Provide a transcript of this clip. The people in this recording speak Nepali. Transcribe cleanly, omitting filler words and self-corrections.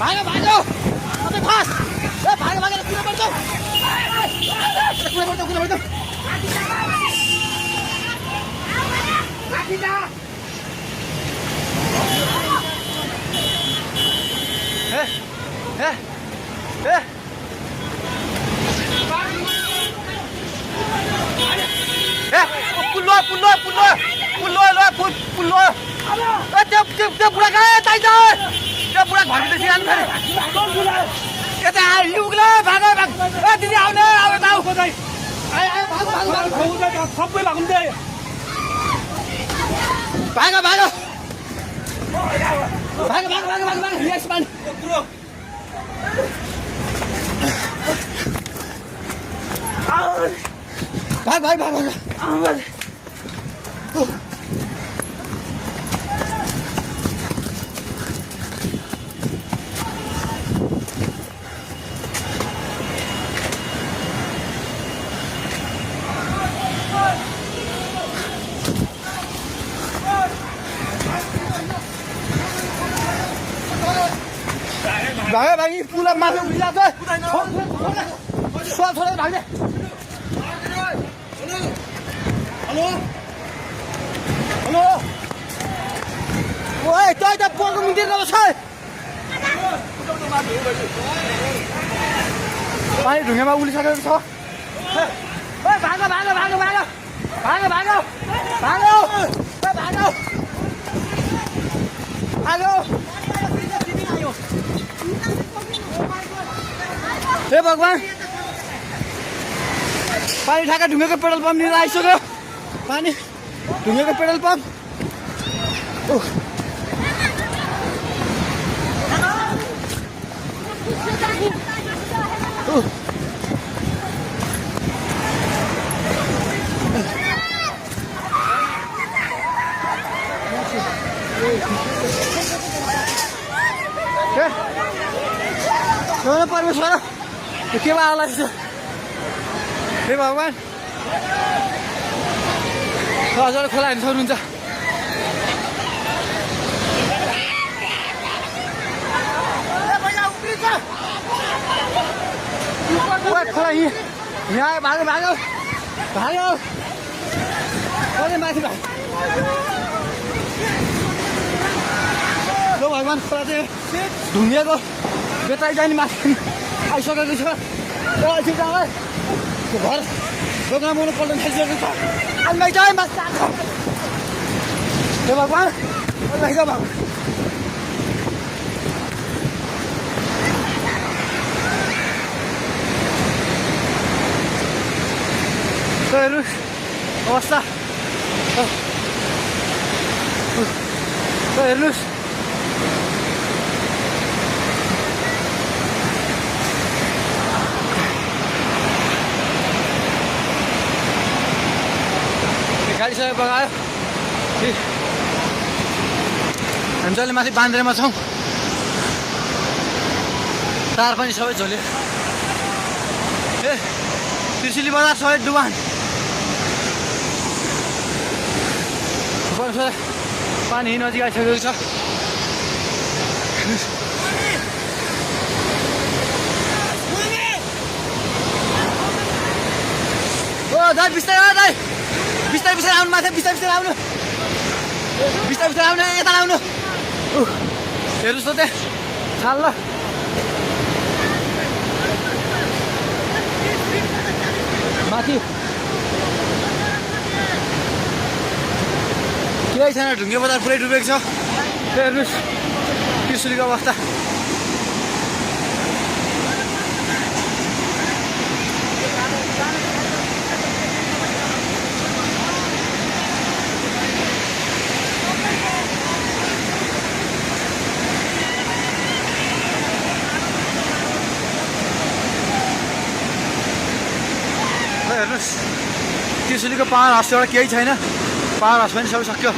भागो भागो अबे फास ए भागो भागो कुन पर्छ कुन पर्छ लाठी जा ए पुल्लो त्यो बुढा कहाँ यतै छ त्यो बुढा घरभित्र सिरानु फेरि यता लुग्ला भाग ए दिदी आउने अब ताउ खोजै सबै भाग्नु भाग यस मान भाग भागी पुला माथि उभिला छ छोडेर भाग्ने हेलो ओए तै त पोको मिटिङ गर्छ पानी ढुङ्गामा उलिसकेको छ ओए भागो हे भगवान पानी ठाका ढुङ्गेको पेट्रोल पम्प लिएर आइसक्यो पानी ढुङ्गेको पेट्रोल पम्प परमेश्वर के आला हे भगवान हजुर खोला हेर्नु सक्नुहुन्छ खोला यहाँ भागो माथि भगवान खोला चाहिँ ढुङ्गेको बेताइ जाने माथि आइसकेको छ घर दोकान बनाउनु पल्ट थालिसकेको छ आइमाइ जाए माथि हे भगवान भगवान हेर्नुहोस् अवस्था हेर्नुहोस् गाडिसकेर बगायो हामी जहिले माथि बान्द्रेमा छौँ तार पनि सबै झोल्यो ए त्रिशुली बजार सबै डुबान पानी नजिक आइसकेको छ ओ दाइ बिस्तारै आउनु माथि बिस्तारै आउनु यता आउनु हेर्नुहोस् त त्यहाँ छाल ल माथि केही छैन ढुङ्गे बजार पुरै डुबेको छ हेर्नुहोस् त्रिशुलीको अवस्था हेर्नुहोस् त्रिशुलीको पावर हाउसबाट केही छैन पावर हाउस पनि सबै सक्यो